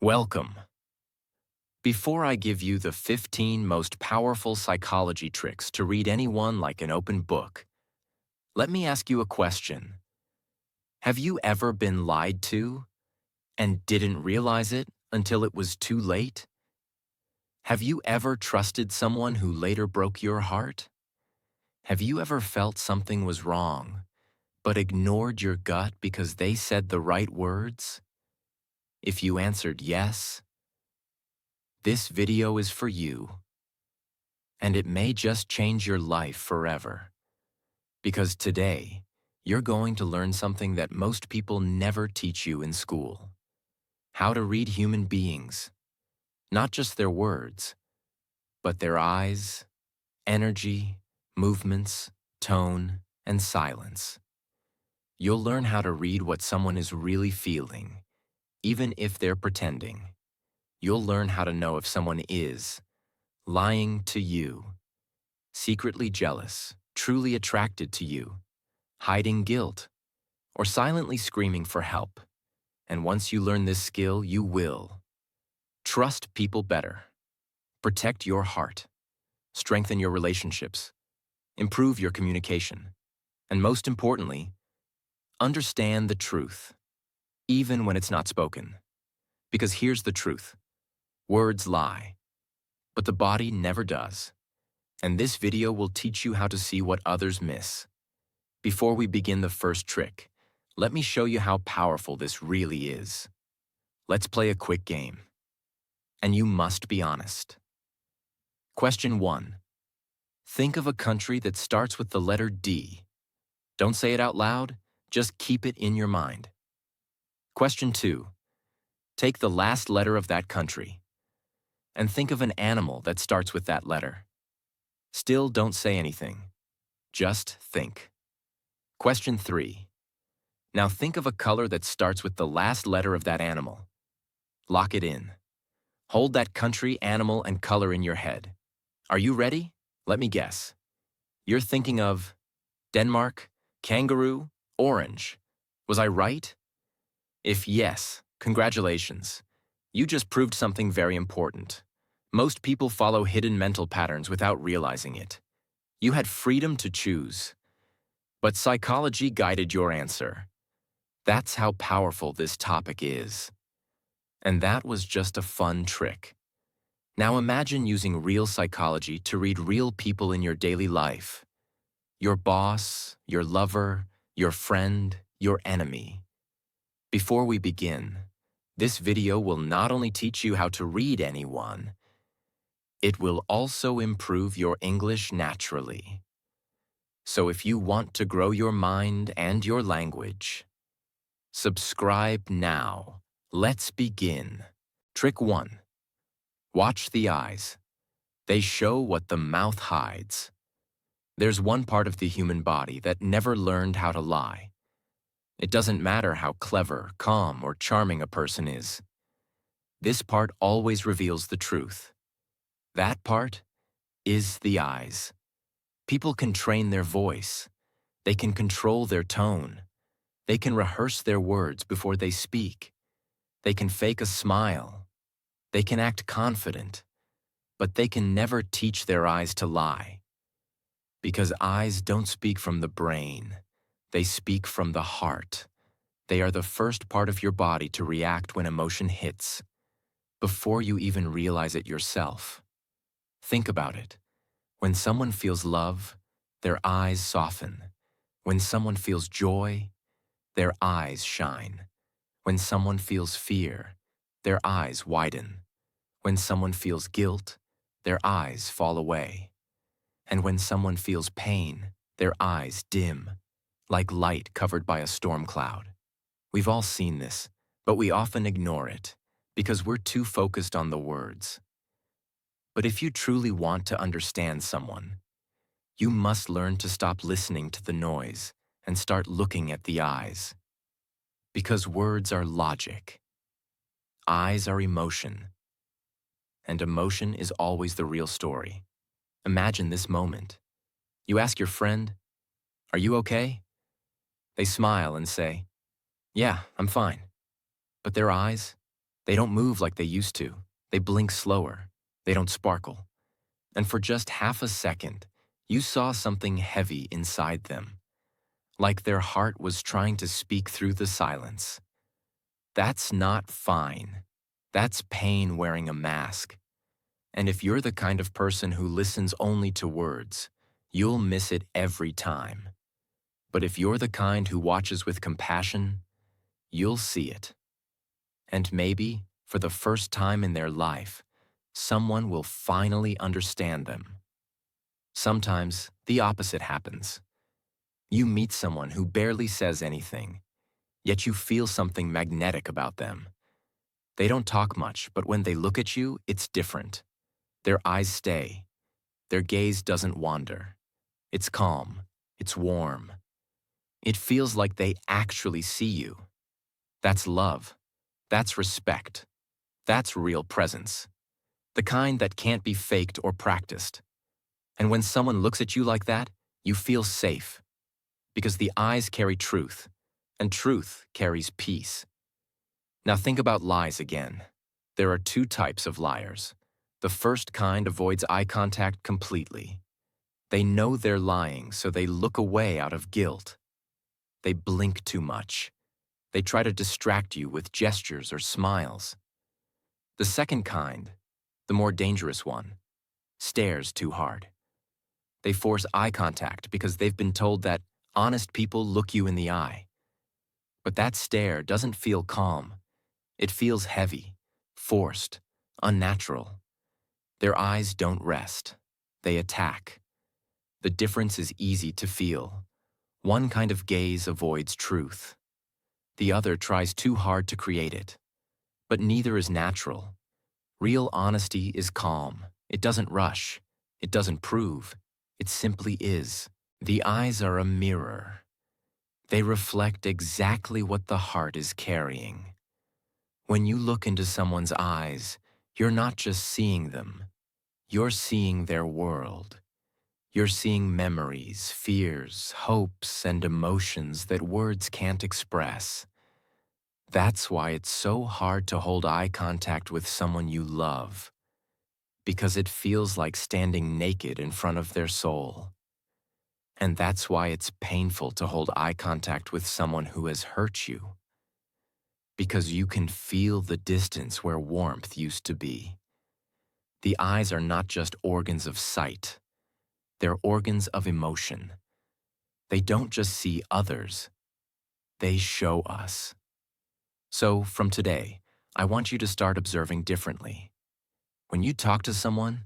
Welcome. Before I give you the 15 most powerful psychology tricks to read anyone like an open book, let me ask you a question. Have you ever been lied to and didn't realize it until it was too late? Have you ever trusted someone who later broke your heart? Have you ever felt something was wrong, but ignored your gut because they said the right words? If you answered yes, this video is for you. And it may just change your life forever. Because today, you're going to learn something that most people never teach you in school. How to read human beings. Not just their words, but their eyes, energy, movements, tone, and silence. You'll learn how to read what someone is really feeling, even if they're pretending. You'll learn how to know if someone is lying to you, secretly jealous, truly attracted to you, hiding guilt, or silently screaming for help. And once you learn this skill, you will trust people better, protect your heart, strengthen your relationships, improve your communication, and most importantly, understand the truth, even when it's not spoken. Because here's the truth. Words lie, but the body never does. And this video will teach you how to see what others miss. Before we begin the first trick, let me show you how powerful this really is. Let's play a quick game. And you must be honest. Question 1. Think of a country that starts with the letter D. Don't say it out loud, just keep it in your mind. Question 2. Take the last letter of that country and think of an animal that starts with that letter. Still don't say anything. Just think. Question 3. Now think of a color that starts with the last letter of that animal. Lock it in. Hold that country, animal, and color in your head. Are you ready? Let me guess. You're thinking of Denmark, kangaroo, orange. Was I right? If yes, congratulations. You just proved something very important. Most people follow hidden mental patterns without realizing it. You had freedom to choose, but psychology guided your answer. That's how powerful this topic is. And that was just a fun trick. Now imagine using real psychology to read real people in your daily life. Your boss, your lover, your friend, your enemy. Before we begin, this video will not only teach you how to read anyone, it will also improve your English naturally. So if you want to grow your mind and your language, subscribe now. Let's begin. Trick 1. Watch the eyes. They show what the mouth hides. There's one part of the human body that never learned how to lie. It doesn't matter how clever, calm, or charming a person is. This part always reveals the truth. That part is the eyes. People can train their voice. They can control their tone. They can rehearse their words before they speak. They can fake a smile. They can act confident. But they can never teach their eyes to lie. Because eyes don't speak from the brain. They speak from the heart. They are the first part of your body to react when emotion hits, before you even realize it yourself. Think about it. When someone feels love, their eyes soften. When someone feels joy, their eyes shine. When someone feels fear, their eyes widen. When someone feels guilt, their eyes fall away. And when someone feels pain, their eyes dim, like light covered by a storm cloud. We've all seen this, but we often ignore it because we're too focused on the words. But if you truly want to understand someone, you must learn to stop listening to the noise and start looking at the eyes. Because words are logic. Eyes are emotion. And emotion is always the real story. Imagine this moment. You ask your friend, "Are you okay?" They smile and say, "Yeah, I'm fine." But their eyes, They don't move like they used to. They blink slower. They don't sparkle. And for just half a second, you saw something heavy inside them, like their heart was trying to speak through the silence. That's not fine. That's pain wearing a mask. And if you're the kind of person who listens only to words, you'll miss it every time. But if you're the kind who watches with compassion, you'll see it. And maybe, for the first time in their life, someone will finally understand them. Sometimes, the opposite happens. You meet someone who barely says anything, yet you feel something magnetic about them. They don't talk much, but when they look at you, it's different. Their eyes stay. Their gaze doesn't wander. It's calm. It's warm. It feels like they actually see you. That's love. That's respect. That's real presence. The kind that can't be faked or practiced. And when someone looks at you like that, you feel safe. Because the eyes carry truth, and truth carries peace. Now think about lies again. There are two types of liars. The first kind avoids eye contact completely. They know they're lying, so they look away out of guilt. They blink too much. They try to distract you with gestures or smiles. The second kind, the more dangerous one, stares too hard. They force eye contact because they've been told that honest people look you in the eye. But that stare doesn't feel calm. It feels heavy, forced, unnatural. Their eyes don't rest. They attack. The difference is easy to feel. One kind of gaze avoids truth. The other tries too hard to create it. But neither is natural. Real honesty is calm. It doesn't rush. It doesn't prove. It simply is. The eyes are a mirror. They reflect exactly what the heart is carrying. When you look into someone's eyes, you're not just seeing them. You're seeing their world. You're seeing memories, fears, hopes, and emotions that words can't express. That's why it's so hard to hold eye contact with someone you love, because it feels like standing naked in front of their soul. And that's why it's painful to hold eye contact with someone who has hurt you, because you can feel the distance where warmth used to be. The eyes are not just organs of sight. They're organs of emotion. They don't just see others. They show us. So, from today, I want you to start observing differently. When you talk to someone,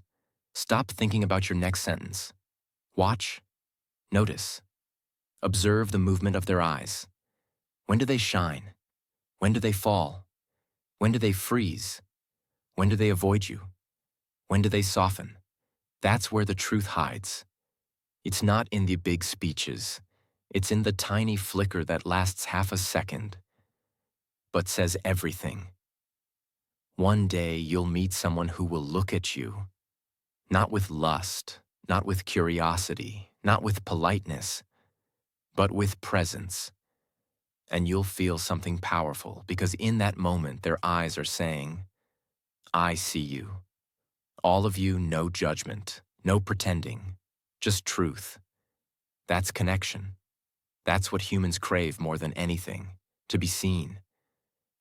stop thinking about your next sentence. Watch. Notice. Observe the movement of their eyes. When do they shine? When do they fall? When do they freeze? When do they avoid you? When do they soften? That's where the truth hides. It's not in the big speeches. It's in the tiny flicker that lasts half a second, but says everything. One day you'll meet someone who will look at you, not with lust, not with curiosity, not with politeness, but with presence. And you'll feel something powerful because in that moment their eyes are saying, I see you. All of you, no judgment, no pretending, just truth. That's connection. That's what humans crave more than anything, to be seen.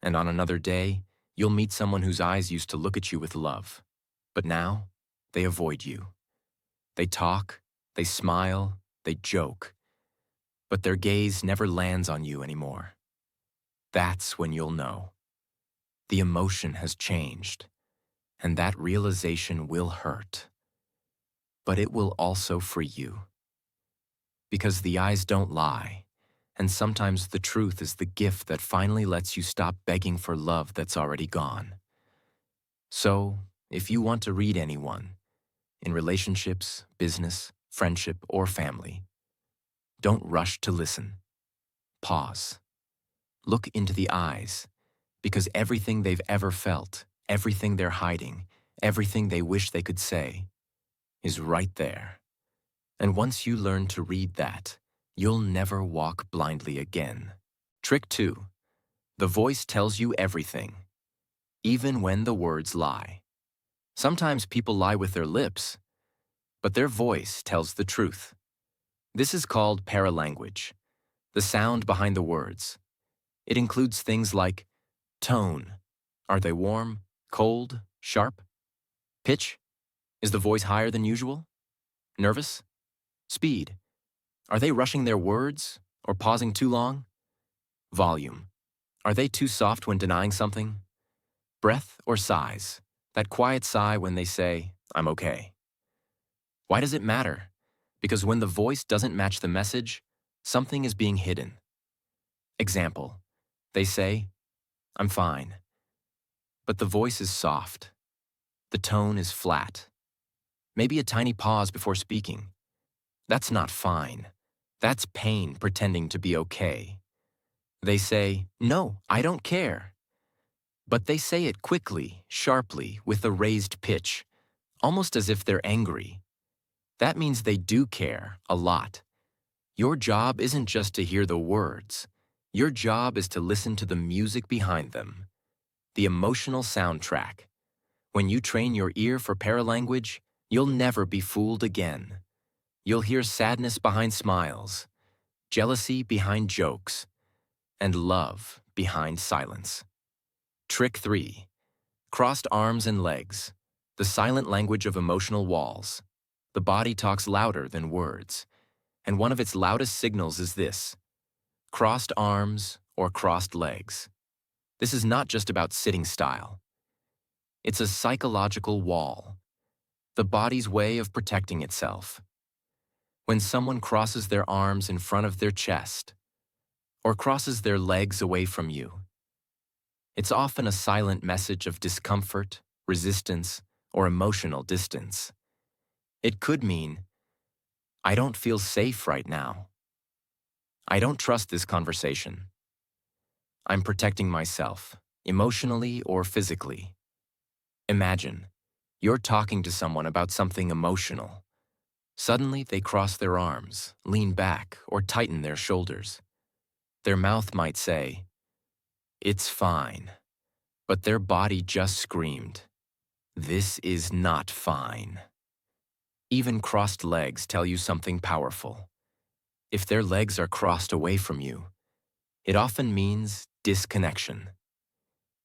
And on another day, you'll meet someone whose eyes used to look at you with love, but now they avoid you. They talk, they smile, they joke, but their gaze never lands on you anymore. That's when you'll know. The emotion has changed, and that realization will hurt. But it will also free you. Because the eyes don't lie, and sometimes the truth is the gift that finally lets you stop begging for love that's already gone. So, if you want to read anyone, in relationships, business, friendship, or family, don't rush to listen. Pause. Look into the eyes, because everything they've ever felt, everything they're hiding, everything they wish they could say, is right there. And once you learn to read that, you'll never walk blindly again. Trick 2. The voice tells you everything. even when the words lie. Sometimes people lie with their lips, but their voice tells the truth. This is called paralanguage, the sound behind the words. It includes things like tone. Are they warm, cold, sharp? Pitch. Is the voice higher than usual? Nervous? Speed. Are they rushing their words or pausing too long? Volume. Are they too soft when denying something? Breath or sighs. That quiet sigh when they say, "I'm okay." Why does it matter? Because when the voice doesn't match the message, something is being hidden. Example. They say, "I'm fine." But the voice is soft. The tone is flat. Maybe a tiny pause before speaking. That's not fine. That's pain pretending to be okay. They say, "No, I don't care." But they say it quickly, sharply, with a raised pitch, almost as if they're angry. That means they do care, a lot. Your job isn't just to hear the words. Your job is to listen to the music behind them, the emotional soundtrack. When you train your ear for paralanguage, you'll never be fooled again. You'll hear sadness behind smiles, jealousy behind jokes, and love behind silence. Trick 3. Crossed arms and legs, the silent language of emotional walls. The body talks louder than words, and one of its loudest signals is this: crossed arms or crossed legs. This is not just about sitting style. It's a psychological wall, the body's way of protecting itself. When someone crosses their arms in front of their chest, or crosses their legs away from you, it's often a silent message of discomfort, resistance, or emotional distance. It could mean, "I don't feel safe right now. I don't trust this conversation. I'm protecting myself, emotionally or physically." Imagine, you're talking to someone about something emotional. Suddenly, they cross their arms, lean back, or tighten their shoulders. Their mouth might say, "It's fine," but their body just screamed, "This is not fine." Even crossed legs tell you something powerful. If their legs are crossed away from you, it often means disconnection.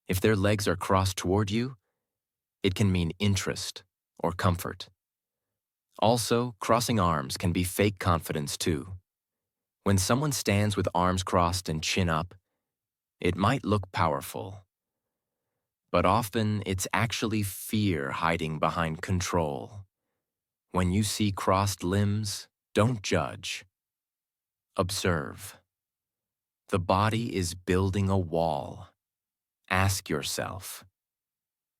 If their legs are crossed toward you, it can mean interest or comfort. Also, crossing arms can be fake confidence too. When someone stands with arms crossed and chin up, it might look powerful, but often it's actually fear hiding behind control. When you see crossed limbs, don't judge. Observe. The body is building a wall. Ask yourself,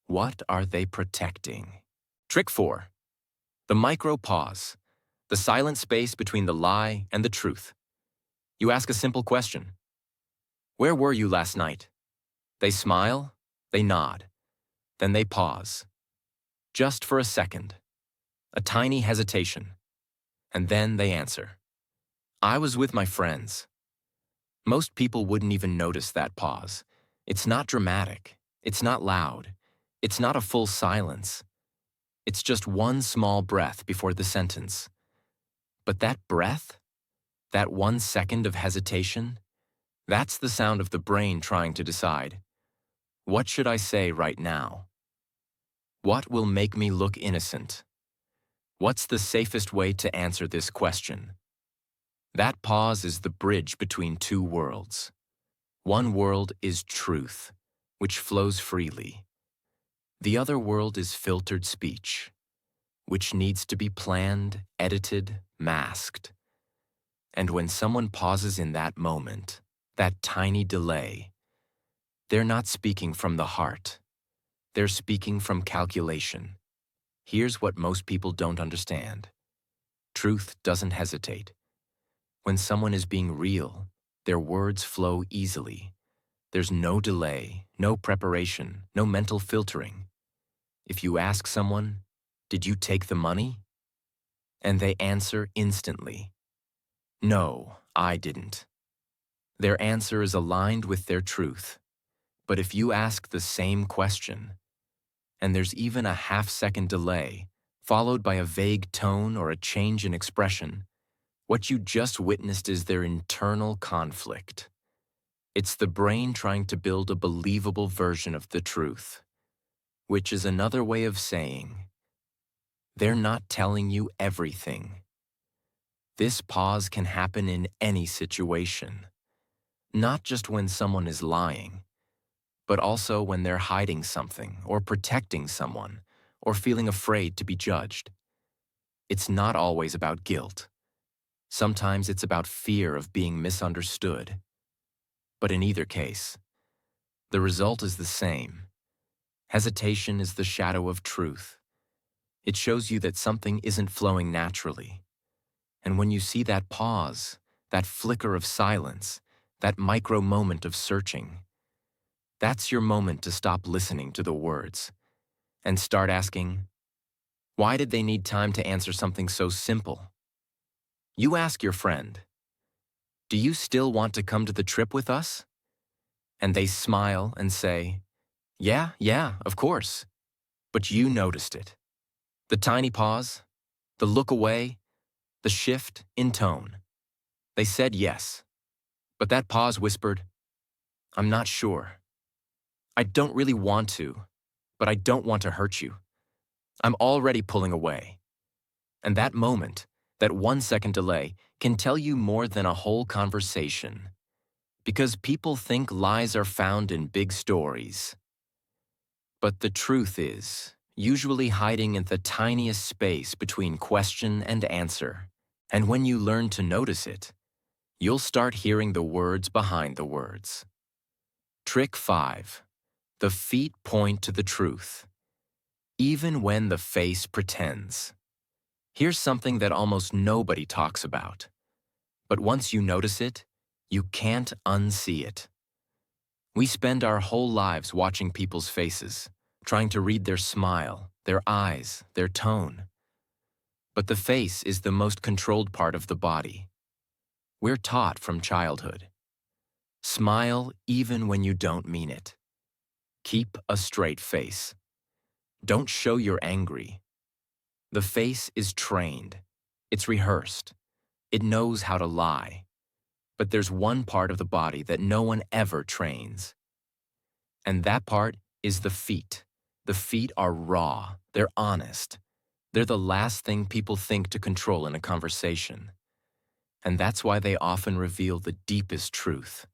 what are they protecting? Trick 4. The micro pause, the silent space between the lie and the truth. You ask a simple question. "Where were you last night?" They smile, they nod, then they pause. Just for a second. A tiny hesitation. And then they answer, "I was with my friends." Most people wouldn't even notice that pause. It's not dramatic. It's not loud. It's not a full silence. It's just one small breath before the sentence. But that breath, that 1 second of hesitation, that's the sound of the brain trying to decide, what should I say right now? What will make me look innocent? What's the safest way to answer this question? That pause is the bridge between two worlds. One world is truth, which flows freely. The other world is filtered speech, which needs to be planned, edited, masked. And when someone pauses in that moment, that tiny delay, they're not speaking from the heart. They're speaking from calculation. Here's what most people don't understand. Truth doesn't hesitate. When someone is being real, their words flow easily. There's no delay, no preparation, no mental filtering. If you ask someone, "Did you take the money?" and they answer instantly, "No, I didn't," their answer is aligned with their truth. But if you ask the same question, and there's even a half-second delay, followed by a vague tone or a change in expression, what you just witnessed is their internal conflict. It's the brain trying to build a believable version of the truth, which is another way of saying, they're not telling you everything. This pause can happen in any situation, not just when someone is lying, but also when they're hiding something or protecting someone or feeling afraid to be judged. It's not always about guilt. Sometimes it's about fear of being misunderstood. But in either case, the result is the same. Hesitation is the shadow of truth. It shows you that something isn't flowing naturally. And when you see that pause, that flicker of silence, that micro moment of searching, that's your moment to stop listening to the words and start asking, why did they need time to answer something so simple? You ask your friend, do you still want to come to the trip with us? And they smile and say, yeah, of course. But you noticed it. The tiny pause, the look away, the shift in tone. They said yes, but that pause whispered, I'm not sure. I don't really want to, but I don't want to hurt you. I'm already pulling away. And that moment, that 1-second delay, can tell you more than a whole conversation. Because people think lies are found in big stories. But the truth is, usually hiding in the tiniest space between question and answer. And when you learn to notice it, you'll start hearing the words behind the words. Trick 5. The feet point to the truth, even when the face pretends. Here's something that almost nobody talks about. But once you notice it, you can't unsee it. We spend our whole lives watching people's faces, trying to read their smile, their eyes, their tone. But the face is the most controlled part of the body. We're taught from childhood. Smile even when you don't mean it. Keep a straight face. Don't show you're angry. The face is trained. It's rehearsed. It knows how to lie. But there's one part of the body that no one ever trains. And that part is the feet. The feet are raw. They're honest. They're the last thing people think to control in a conversation. And that's why they often reveal the deepest truth.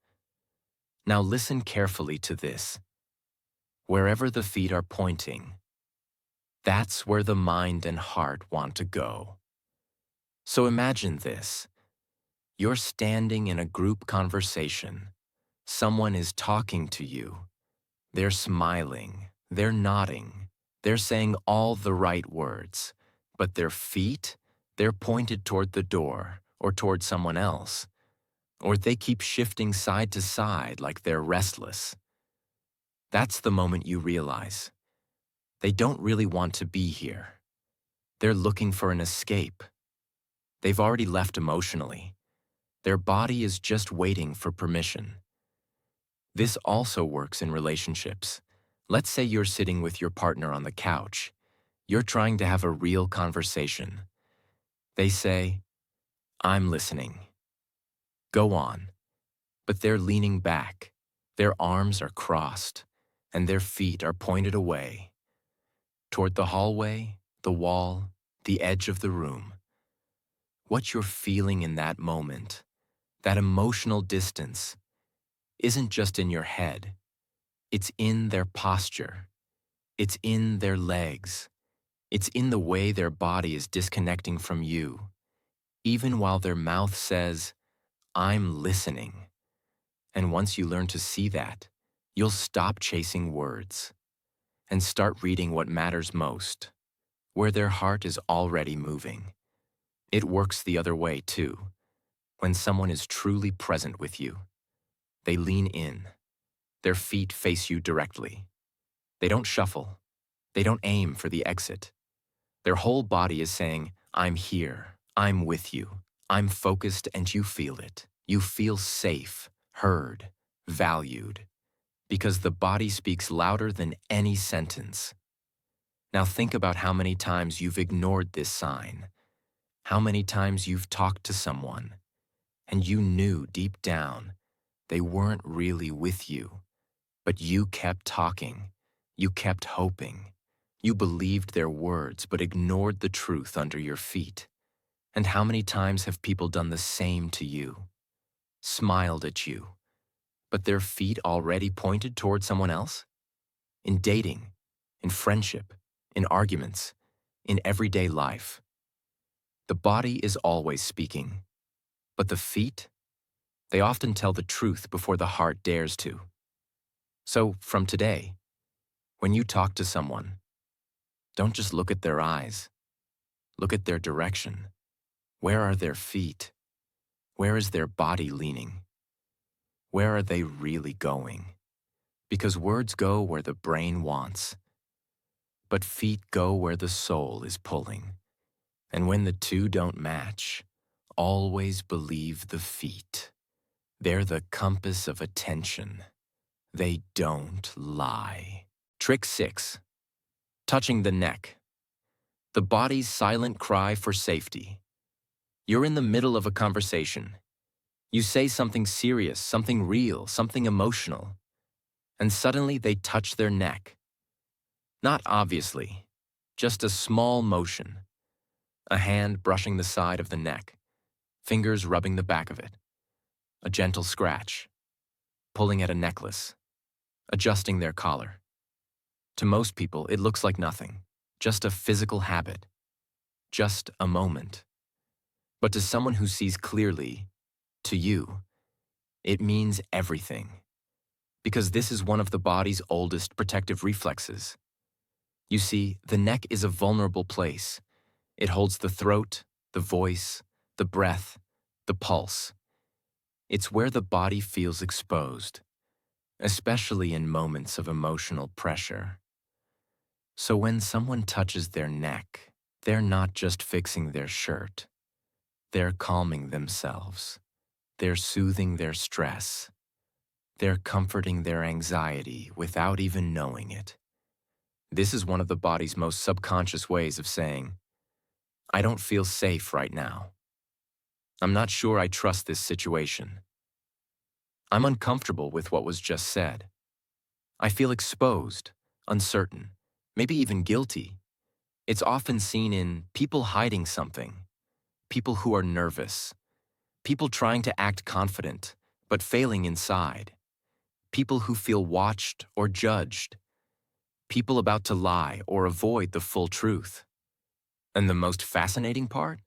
Now listen carefully to this. Wherever the feet are pointing, that's where the mind and heart want to go. So imagine this. You're standing in a group conversation. Someone is talking to you. They're smiling. They're nodding. They're saying all the right words. But their feet, they're pointed toward the door or toward someone else. Or they keep shifting side to side like they're restless. That's the moment you realize they don't really want to be here. They're looking for an escape. They've already left emotionally. Their body is just waiting for permission. This also works in relationships. Let's say you're sitting with your partner on the couch. You're trying to have a real conversation. They say, I'm listening. Go on. But they're leaning back. Their arms are crossed, and their feet are pointed away, toward the hallway, the wall, the edge of the room. What you're feeling in that moment, that emotional distance, isn't just in your head. It's in their posture. It's in their legs. It's in the way their body is disconnecting from you, even while their mouth says, I'm listening. And once you learn to see that, you'll stop chasing words and start reading what matters most, where their heart is already moving. It works the other way, too. When someone is truly present with you, they lean in. Their feet face you directly. They don't shuffle. They don't aim for the exit. Their whole body is saying, I'm here. I'm with you. I'm focused and you feel it. You feel safe, heard, valued. because the body speaks louder than any sentence. Now think about how many times you've ignored this sign, how many times you've talked to someone, and you knew deep down they weren't really with you, but you kept talking, you kept hoping, you believed their words but ignored the truth under your feet. And how many times have people done the same to you, smiled at you, but their feet already pointed toward someone else? In dating, in friendship, in arguments, in everyday life. The body is always speaking, but the feet, they often tell the truth before the heart dares to. So, from today, when you talk to someone, don't just look at their eyes. Look at their direction. Where are their feet? Where is their body leaning? Where are they really going? Because words go where the brain wants, but feet go where the soul is pulling. And when the two don't match, always believe the feet. They're the compass of attention. They don't lie. Trick 6. Touching the neck. The body's silent cry for safety. You're in the middle of a conversation. You say something serious, something real, something emotional, and suddenly they touch their neck. Not obviously, just a small motion. A hand brushing the side of the neck, fingers rubbing the back of it. A gentle scratch, pulling at a necklace, adjusting their collar. To most people, it looks like nothing, just a physical habit, just a moment. But to someone who sees clearly, to you, it means everything. Because this is one of the body's oldest protective reflexes. You see, the neck is a vulnerable place. It holds the throat, the voice, the breath, the pulse. It's where the body feels exposed, especially in moments of emotional pressure. So when someone touches their neck, they're not just fixing their shirt. They're calming themselves. They're soothing their stress. They're comforting their anxiety without even knowing it. This is one of the body's most subconscious ways of saying, I don't feel safe right now. I'm not sure I trust this situation. I'm uncomfortable with what was just said. I feel exposed, uncertain, maybe even guilty. It's often seen in people hiding something, people who are nervous, people trying to act confident, but failing inside, people who feel watched or judged, people about to lie or avoid the full truth. And the most fascinating part?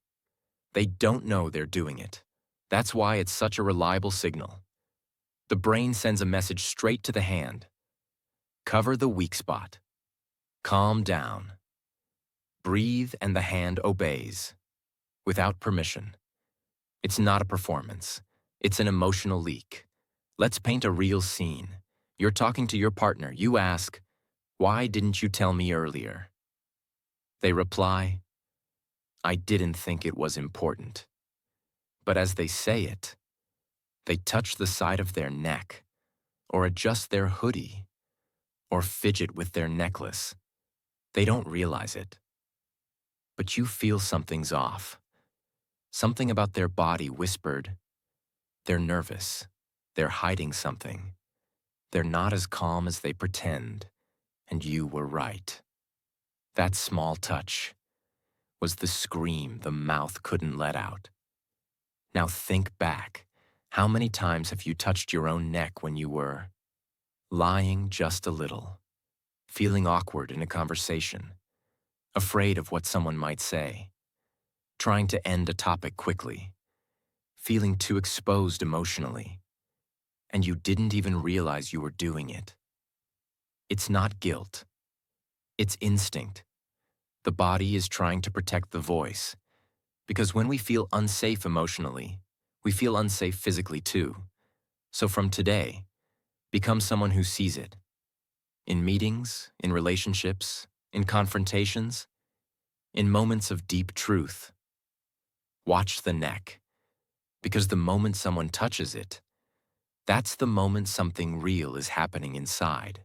They don't know they're doing it. That's why it's such a reliable signal. The brain sends a message straight to the hand. Cover the weak spot. Calm down. Breathe and the hand obeys. Without permission. It's not a performance. It's an emotional leak. Let's paint a real scene. You're talking to your partner. You ask, why didn't you tell me earlier? They reply, I didn't think it was important. But as they say it, they touch the side of their neck, or adjust their hoodie, or fidget with their necklace. They don't realize it. But you feel something's off. Something about their body whispered, they're nervous, they're hiding something. They're not as calm as they pretend, and you were right. That small touch was the scream the mouth couldn't let out. Now think back. How many times have you touched your own neck when you were lying just a little, feeling awkward in a conversation, afraid of what someone might say, trying to end a topic quickly, feeling too exposed emotionally, and you didn't even realize you were doing it? It's not guilt. It's instinct. The body is trying to protect the voice, because when we feel unsafe emotionally, we feel unsafe physically too. So from today, become someone who sees it. In meetings, in relationships, in confrontations, in moments of deep truth. Watch the neck, because the moment someone touches it, That's the moment something real is happening inside.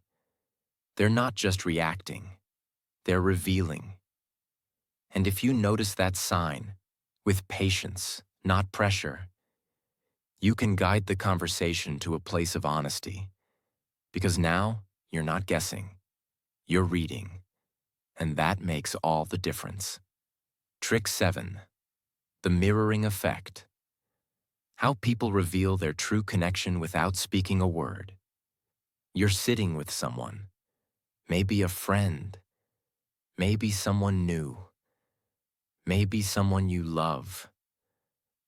They're not just reacting, they're revealing. And if you notice that sign, with patience, not pressure, you can guide the conversation to a place of honesty. Because now, you're not guessing, you're reading. And that makes all the difference. Trick 7. The mirroring effect. How people reveal their true connection without speaking a word. You're sitting with someone, maybe a friend, maybe someone new, maybe someone you love,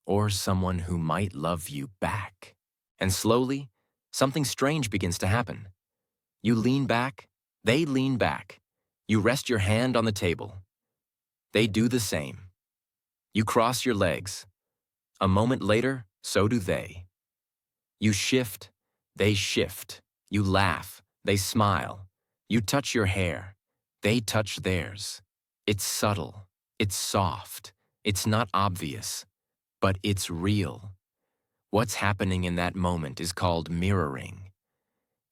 or someone who might love you back. And slowly, something strange begins to happen. You lean back, they lean back. You rest your hand on the table. They do the same. You cross your legs. A moment later, so do they. You shift, they shift. You laugh, they smile. You touch your hair, they touch theirs. It's subtle, it's soft, it's not obvious, but it's real. What's happening in that moment is called mirroring,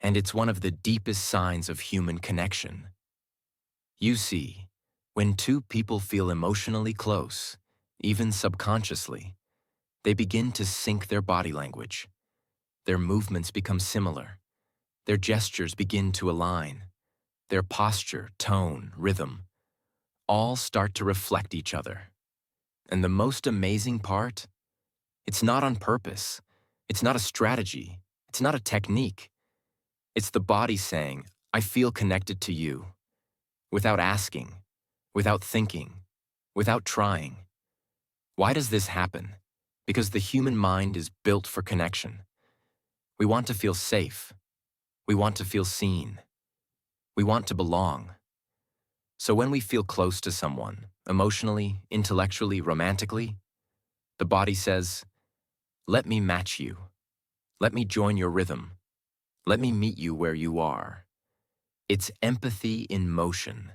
and it's one of the deepest signs of human connection. You see, when two people feel emotionally close, even subconsciously, they begin to sync their body language. Their movements become similar. Their gestures begin to align. Their posture, tone, rhythm, all start to reflect each other. And the most amazing part? It's not on purpose. It's not a strategy. It's not a technique. It's the body saying, I feel connected to you, without asking, without thinking, without trying. Why does this happen? Because the human mind is built for connection. We want to feel safe. We want to feel seen. We want to belong. So when we feel close to someone, emotionally, intellectually, romantically, the body says, let me match you. Let me join your rhythm. Let me meet you where you are. It's empathy in motion.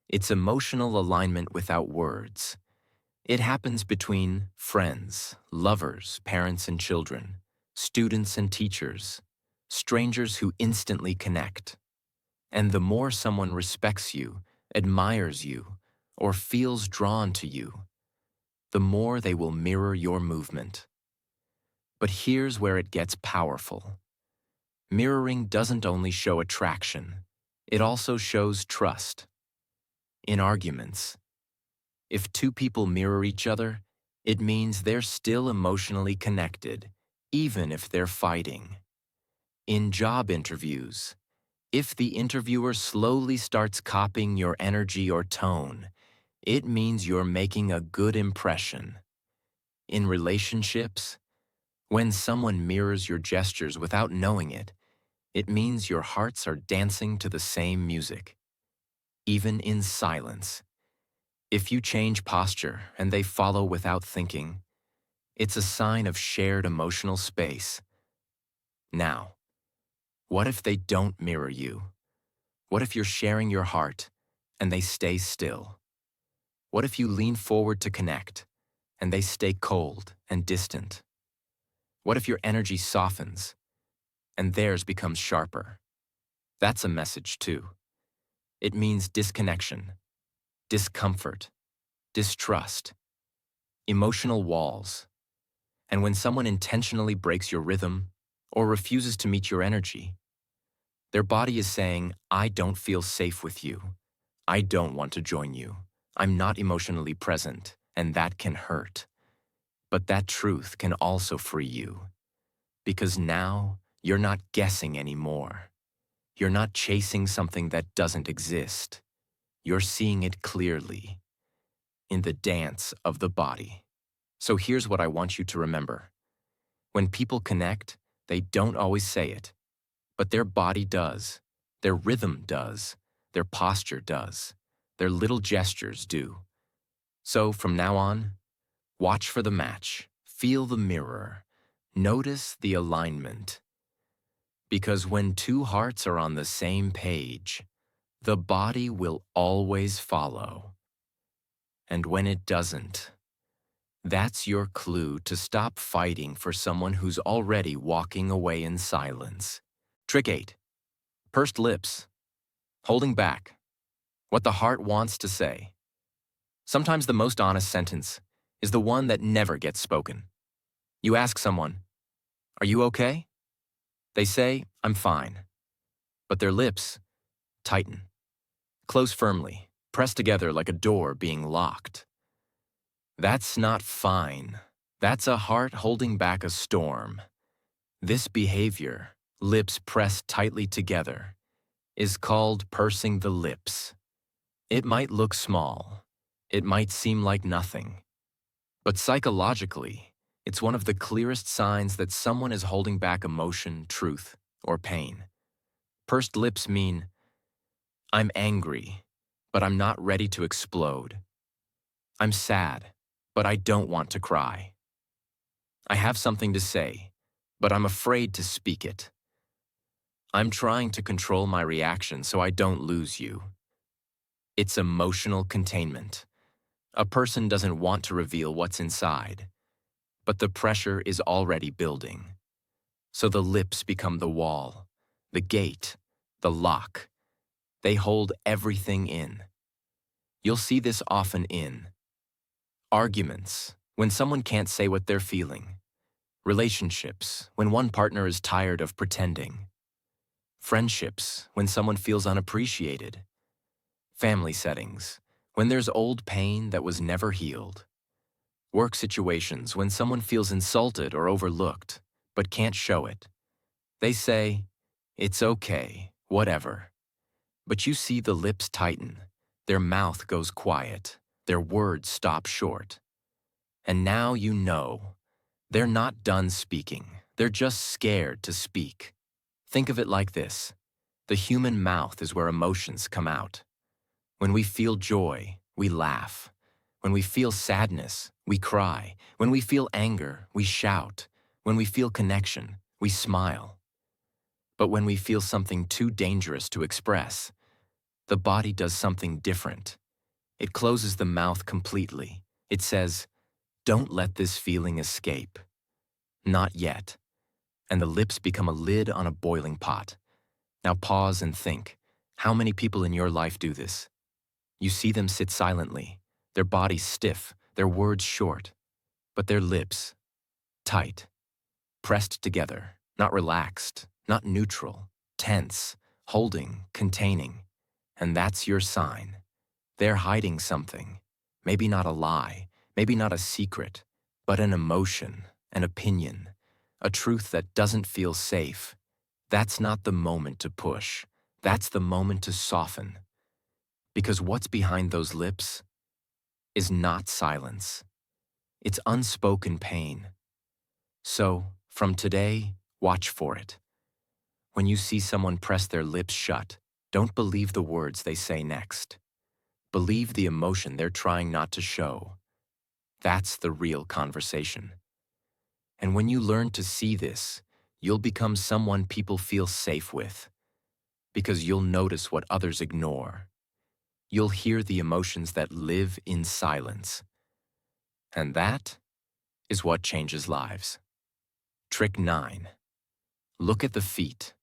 It's emotional alignment without words. It happens between friends, lovers, parents and children, students and teachers, strangers who instantly connect. And the more someone respects you, admires you, or feels drawn to you, the more they will mirror your movement. But here's where it gets powerful. Mirroring doesn't only show attraction, it also shows trust. In arguments, if two people mirror each other, it means they're still emotionally connected, even if they're fighting. In job interviews, if the interviewer slowly starts copying your energy or tone, it means you're making a good impression. In relationships, when someone mirrors your gestures without knowing it, it means your hearts are dancing to the same music. Even in silence, if you change posture and they follow without thinking, it's a sign of shared emotional space. Now, what if they don't mirror you? What if you're sharing your heart and they stay still? What if you lean forward to connect and they stay cold and distant? What if your energy softens and theirs becomes sharper? That's a message too. It means disconnection, discomfort, distrust, emotional walls. And when someone intentionally breaks your rhythm or refuses to meet your energy, their body is saying, I don't feel safe with you. I don't want to join you. I'm not emotionally present, and that can hurt. But that truth can also free you. Because now, you're not guessing anymore. You're not chasing something that doesn't exist. You're seeing it clearly, in the dance of the body. So here's what I want you to remember. When people connect, they don't always say it, but their body does, their rhythm does, their posture does, their little gestures do. So from now on, watch for the match, feel the mirror, notice the alignment. Because when two hearts are on the same page, the body will always follow. And when it doesn't, That's your clue to stop fighting for someone who's already walking away in silence. Trick 8. Pursed lips. Holding back. What the heart wants to say. Sometimes the most honest sentence is the one that never gets spoken. You ask someone, "Are you okay?" They say, "I'm fine." But their lips tighten, close firmly, pressed together like a door being locked. That's not fine. That's a heart holding back a storm. This behavior, lips pressed tightly together, is called pursing the lips. It might look small. It might seem like nothing. But psychologically, it's one of the clearest signs that someone is holding back emotion, truth, or pain. Pursed lips mean, "I'm angry, but I'm not ready to explode. I'm sad, but I don't want to cry. I have something to say, but I'm afraid to speak it. I'm trying to control my reaction so I don't lose you." It's emotional containment. A person doesn't want to reveal what's inside, but the pressure is already building. So the lips become the wall, the gate, the lock. They hold everything in. You'll see this often in arguments, when someone can't say what they're feeling; relationships, when one partner is tired of pretending; friendships, when someone feels unappreciated; family settings, when there's old pain that was never healed; work situations, when someone feels insulted or overlooked, but can't show it. They say, "It's okay, whatever." But you see the lips tighten, their mouth goes quiet, their words stop short. And now you know, they're not done speaking, they're just scared to speak. Think of it like this: the human mouth is where emotions come out. When we feel joy, we laugh. When we feel sadness, we cry. When we feel anger, we shout. When we feel connection, we smile. But when we feel something too dangerous to express, the body does something different. It closes the mouth completely. It says, "Don't let this feeling escape." Not yet. And the lips become a lid on a boiling pot. Now pause and think. How many people in your life do this? You see them sit silently, their bodies stiff, their words short, but their lips tight, pressed together, not relaxed, not neutral, tense, holding, containing. And that's your sign. They're hiding something. Maybe not a lie, maybe not a secret, but an emotion, an opinion, a truth that doesn't feel safe. That's not the moment to push. That's the moment to soften. Because what's behind those lips is not silence. It's unspoken pain. So, from today, watch for it. When you see someone press their lips shut, don't believe the words they say next. Believe the emotion they're trying not to show. That's the real conversation. And when you learn to see this, you'll become someone people feel safe with. Because you'll notice what others ignore. You'll hear the emotions that live in silence. And that is what changes lives. Trick 9. Look at the feet.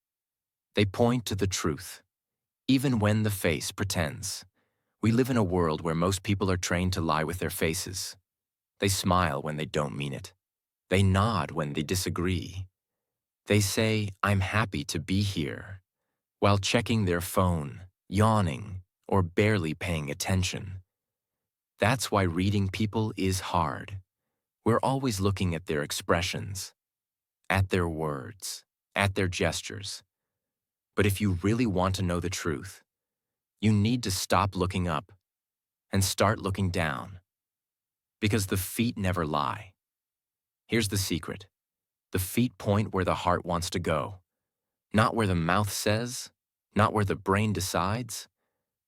They point to the truth, even when the face pretends. We live in a world where most people are trained to lie with their faces. They smile when they don't mean it. They nod when they disagree. They say, "I'm happy to be here," while checking their phone, yawning, or barely paying attention. That's why reading people is hard. We're always looking at their expressions, at their words, at their gestures. But if you really want to know the truth, you need to stop looking up and start looking down. Because the feet never lie. Here's the secret. The feet point where the heart wants to go. Not where the mouth says, not where the brain decides,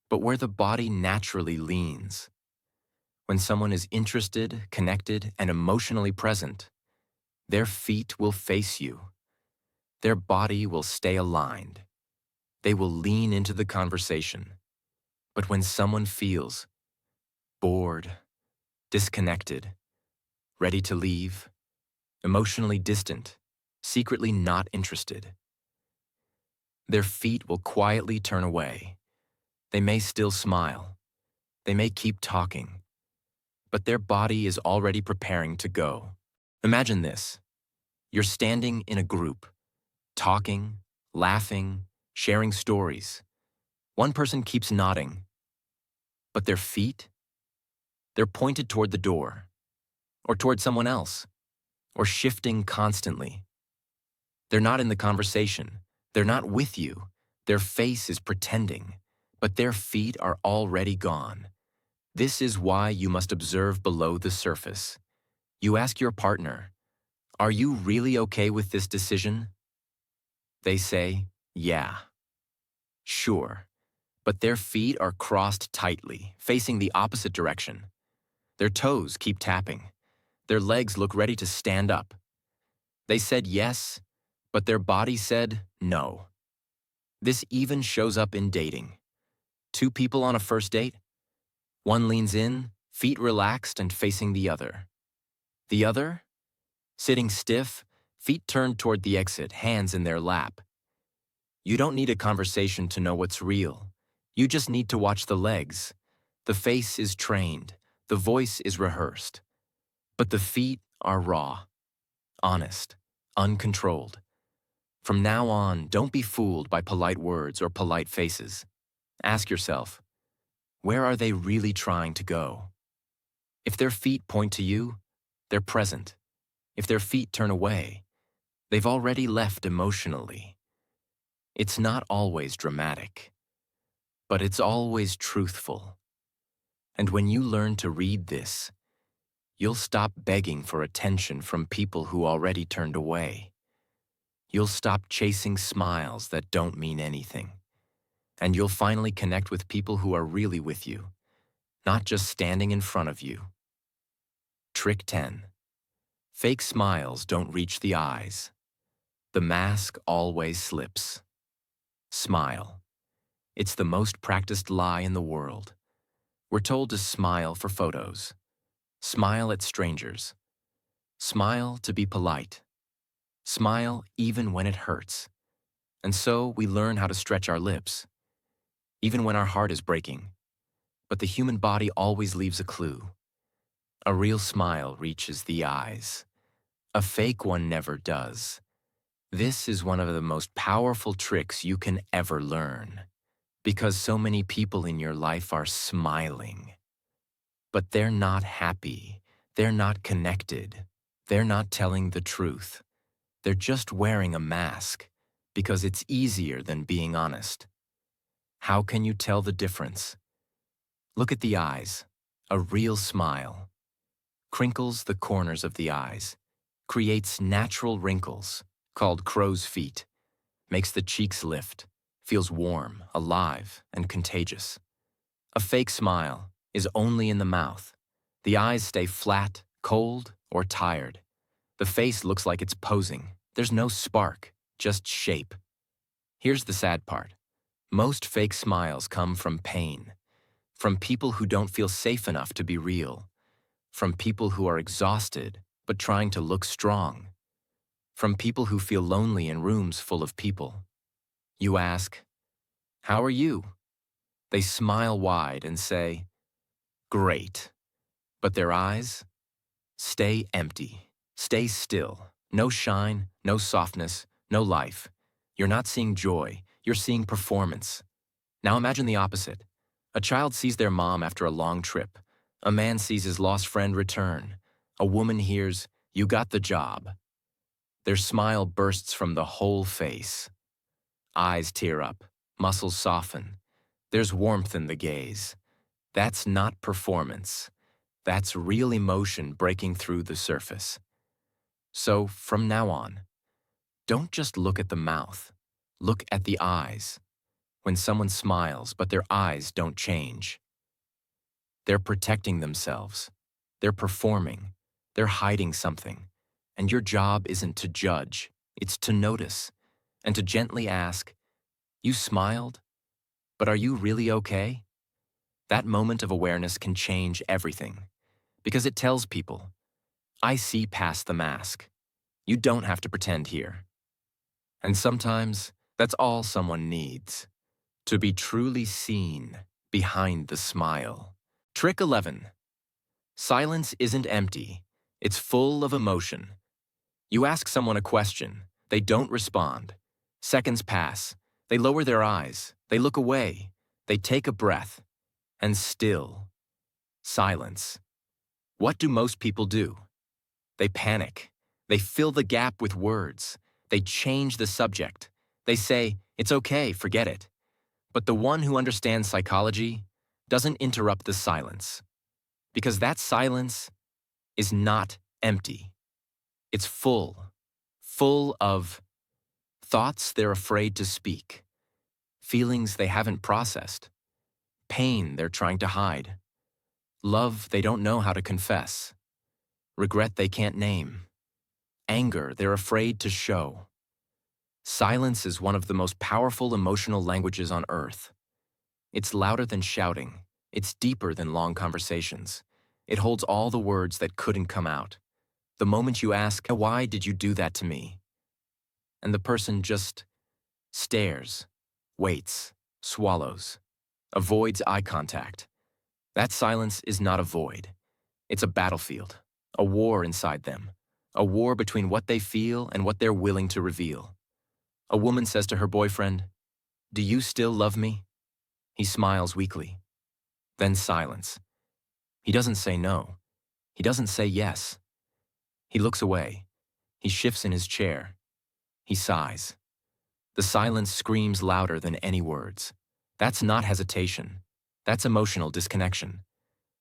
but where the body naturally leans. When someone is interested, connected, and emotionally present, their feet will face you. Their body will stay aligned. They will lean into the conversation. But when someone feels bored, disconnected, ready to leave, emotionally distant, secretly not interested. Their feet will quietly turn away. They may still smile. They may keep talking. But their body is already preparing to go. Imagine this. You're standing in a group, talking, laughing, sharing stories. One person keeps nodding, but their feet, they're pointed toward the door, or toward someone else, or shifting constantly. They're not in the conversation. They're not with you. Their face is pretending, but their feet are already gone. This is why you must observe below the surface. You ask your partner, "Are you really okay with this decision?" They say, "Yeah." Sure. But their feet are crossed tightly, facing the opposite direction. Their toes keep tapping. Their legs look ready to stand up. They said yes, but their body said no. This even shows up in dating. Two people on a first date. One leans in, feet relaxed and facing the other. The other, sitting stiff, feet turned toward the exit, hands in their lap. You don't need a conversation to know what's real. You just need to watch the legs. The face is trained. The voice is rehearsed. But the feet are raw, honest, uncontrolled. From now on, don't be fooled by polite words or polite faces. Ask yourself, where are they really trying to go? If their feet point to you, they're present. If their feet turn away, they've already left emotionally. It's not always dramatic, but it's always truthful. And when you learn to read this, you'll stop begging for attention from people who already turned away. You'll stop chasing smiles that don't mean anything. And you'll finally connect with people who are really with you, not just standing in front of you. Trick 10. Fake smiles don't reach the eyes. The mask always slips. Smile. It's the most practiced lie in the world. We're told to smile for photos. Smile at strangers. Smile to be polite. Smile even when it hurts. And so we learn how to stretch our lips, even when our heart is breaking. But the human body always leaves a clue. A real smile reaches the eyes. A fake one never does. This is one of the most powerful tricks you can ever learn, because so many people in your life are smiling. But they're not happy. They're not connected. They're not telling the truth. They're just wearing a mask because it's easier than being honest. How can you tell the difference? Look at the eyes. A real smile crinkles the corners of the eyes, creates natural wrinkles called crow's feet, makes the cheeks lift, feels warm, alive, and contagious. A fake smile is only in the mouth. The eyes stay flat, cold, or tired. The face looks like it's posing. There's no spark, just shape. Here's the sad part. Most fake smiles come from pain, from people who don't feel safe enough to be real, from people who are exhausted but trying to look strong, from people who feel lonely in rooms full of people. You ask, "How are you?" They smile wide and say, "Great." But their eyes stay empty, stay still. No shine, no softness, no life. You're not seeing joy, you're seeing performance. Now imagine the opposite. A child sees their mom after a long trip. A man sees his lost friend return. A woman hears, "You got the job." Their smile bursts from the whole face. Eyes tear up, muscles soften. There's warmth in the gaze. That's not performance. That's real emotion breaking through the surface. So, from now on, don't just look at the mouth. Look at the eyes. When someone smiles but their eyes don't change, they're protecting themselves. They're performing. They're hiding something. And your job isn't to judge. It's to notice and to gently ask, "You smiled, but are you really okay?" That moment of awareness can change everything because it tells people, I see past the mask. You don't have to pretend here. And sometimes, that's all someone needs, to be truly seen behind the smile. Trick 11. Silence isn't empty. It's full of emotion. You ask someone a question. They don't respond. Seconds pass. They lower their eyes. They look away. They take a breath. And still, silence. What do most people do? They panic. They fill the gap with words. They change the subject. They say, "It's okay, forget it." But the one who understands psychology doesn't interrupt the silence. Because that silence is not empty. It's full of thoughts they're afraid to speak, feelings they haven't processed, pain they're trying to hide, love they don't know how to confess, regret they can't name, anger they're afraid to show. Silence is one of the most powerful emotional languages on earth. It's louder than shouting. It's deeper than long conversations. It holds all the words that couldn't come out. The moment you ask, "Why did you do that to me?" and the person just stares, waits, swallows, avoids eye contact. That silence is not a void. It's a battlefield, a war inside them, a war between what they feel and what they're willing to reveal. A woman says to her boyfriend, "Do you still love me?" He smiles weakly. Then silence. He doesn't say no. He doesn't say yes. He looks away. He shifts in his chair. He sighs. The silence screams louder than any words. That's not hesitation. That's emotional disconnection.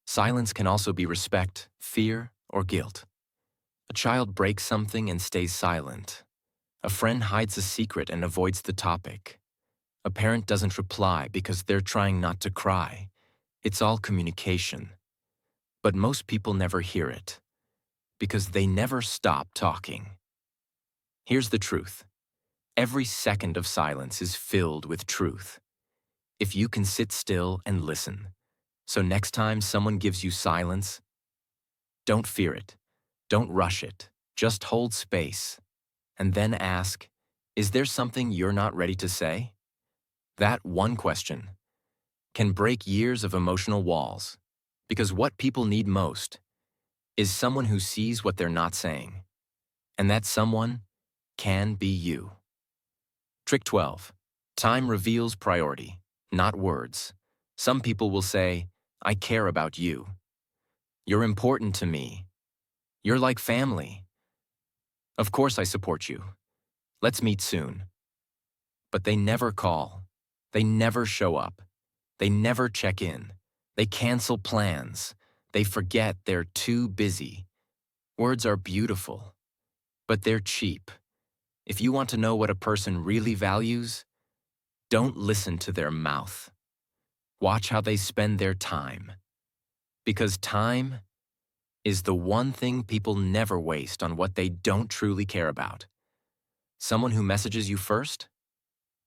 Silence can also be respect, fear, or guilt. A child breaks something and stays silent. A friend hides a secret and avoids the topic. A parent doesn't reply because they're trying not to cry. It's all communication. But most people never hear it, because they never stop talking. Here's the truth. Every second of silence is filled with truth. If you can sit still and listen. So next time someone gives you silence, don't fear it. Don't rush it. Just hold space. And then ask, is there something you're not ready to say? That one question can break years of emotional walls, because what people need most is someone who sees what they're not saying. And that someone can be you. Trick 12. Time reveals priority, not words. Some people will say, "I care about you. You're important to me. You're like family. Of course I support you. Let's meet soon." But they never call. They never show up. They never check in. They cancel plans. They forget they're too busy. Words are beautiful, but they're cheap. If you want to know what a person really values, don't listen to their mouth. Watch how they spend their time. Because time is the one thing people never waste on what they don't truly care about. Someone who messages you first?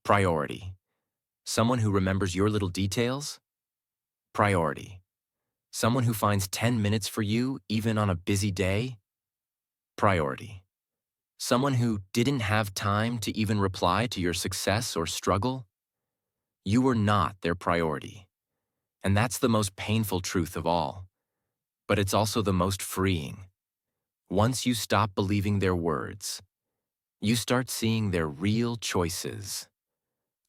Priority. Someone who remembers your little details? Priority. Someone who finds 10 minutes for you even on a busy day? Priority. Someone who didn't have time to even reply to your success or struggle? You were not their priority. And that's the most painful truth of all. But it's also the most freeing. Once you stop believing their words, you start seeing their real choices.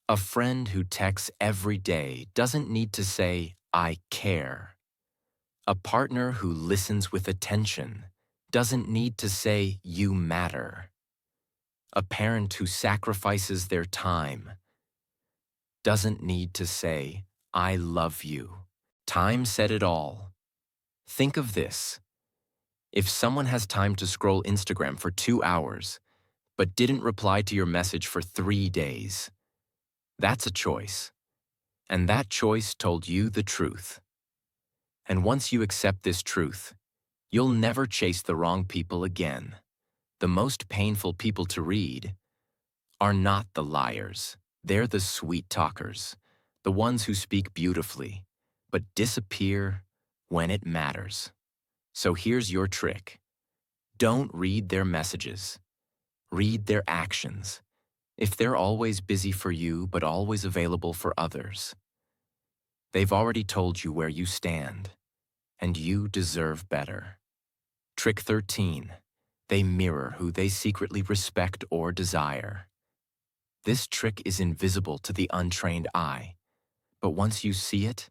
A friend who texts every day doesn't need to say, "I care." A partner who listens with attention doesn't need to say, "You matter." A parent who sacrifices their time doesn't need to say, "I love you." Time said it all. Think of this. If someone has time to scroll Instagram for 2 hours, but didn't reply to your message for 3 days, that's a choice. And that choice told you the truth. And once you accept this truth, you'll never chase the wrong people again. The most painful people to read are not the liars. They're the sweet talkers, the ones who speak beautifully, but disappear when it matters. So here's your trick. Don't read their messages. Read their actions. If they're always busy for you but always available for others, they've already told you where you stand, and you deserve better. Trick 13. They mirror who they secretly respect or desire. This trick is invisible to the untrained eye, but once you see it,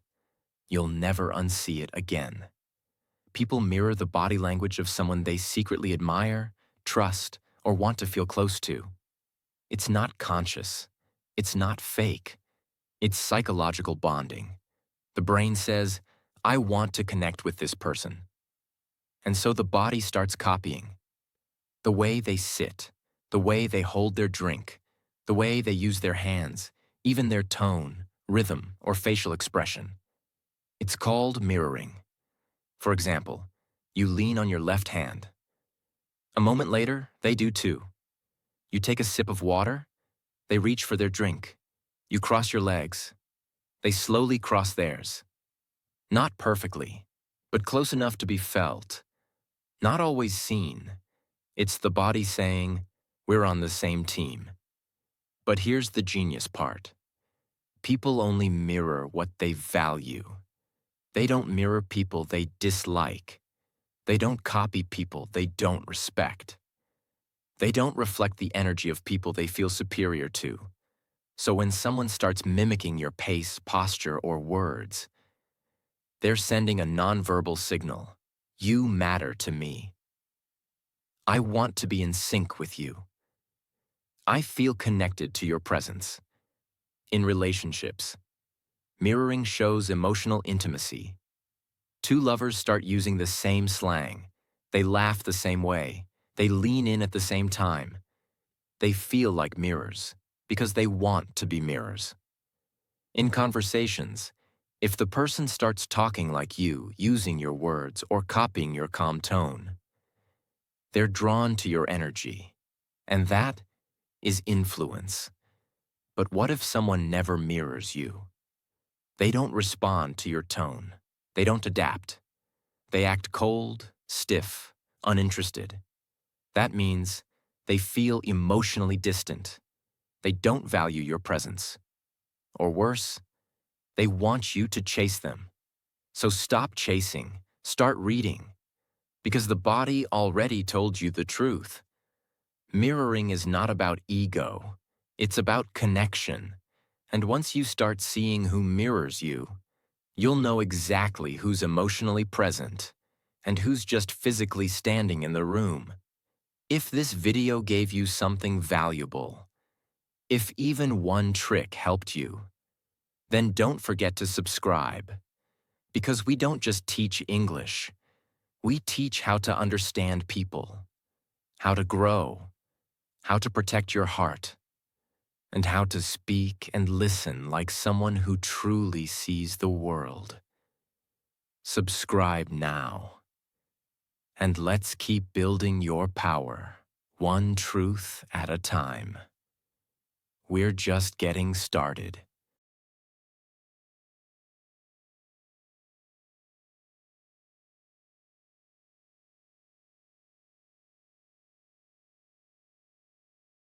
you'll never unsee it again. People mirror the body language of someone they secretly admire, trust, or want to feel close to. It's not conscious. It's not fake. It's psychological bonding. The brain says, I want to connect with this person. And so the body starts copying. The way they sit, the way they hold their drink, the way they use their hands, even their tone, rhythm, or facial expression. It's called mirroring. For example, you lean on your left hand. A moment later, they do too. You take a sip of water, they reach for their drink. You cross your legs. They slowly cross theirs. Not perfectly, but close enough to be felt. Not always seen. It's the body saying, we're on the same team. But here's the genius part. People only mirror what they value. They don't mirror people they dislike. They don't copy people they don't respect. They don't reflect the energy of people they feel superior to. So when someone starts mimicking your pace, posture, or words, they're sending a nonverbal signal. You matter to me. I want to be in sync with you. I feel connected to your presence. In relationships, mirroring shows emotional intimacy. Two lovers start using the same slang. They laugh the same way. They lean in at the same time. They feel like mirrors because they want to be mirrors. In conversations, if the person starts talking like you, using your words, or copying your calm tone, they're drawn to your energy, and that is influence. But what if someone never mirrors you? They don't respond to your tone. They don't adapt. They act cold, stiff, uninterested. That means they feel emotionally distant. They don't value your presence. Or worse, they want you to chase them. So stop chasing, start reading, because the body already told you the truth. Mirroring is not about ego, it's about connection. And once you start seeing who mirrors you, you'll know exactly who's emotionally present and who's just physically standing in the room. If this video gave you something valuable, if even one trick helped you, then don't forget to subscribe. Because we don't just teach English, we teach how to understand people, how to grow, how to protect your heart, and how to speak and listen like someone who truly sees the world. Subscribe now. And let's keep building your power, one truth at a time. We're just getting started.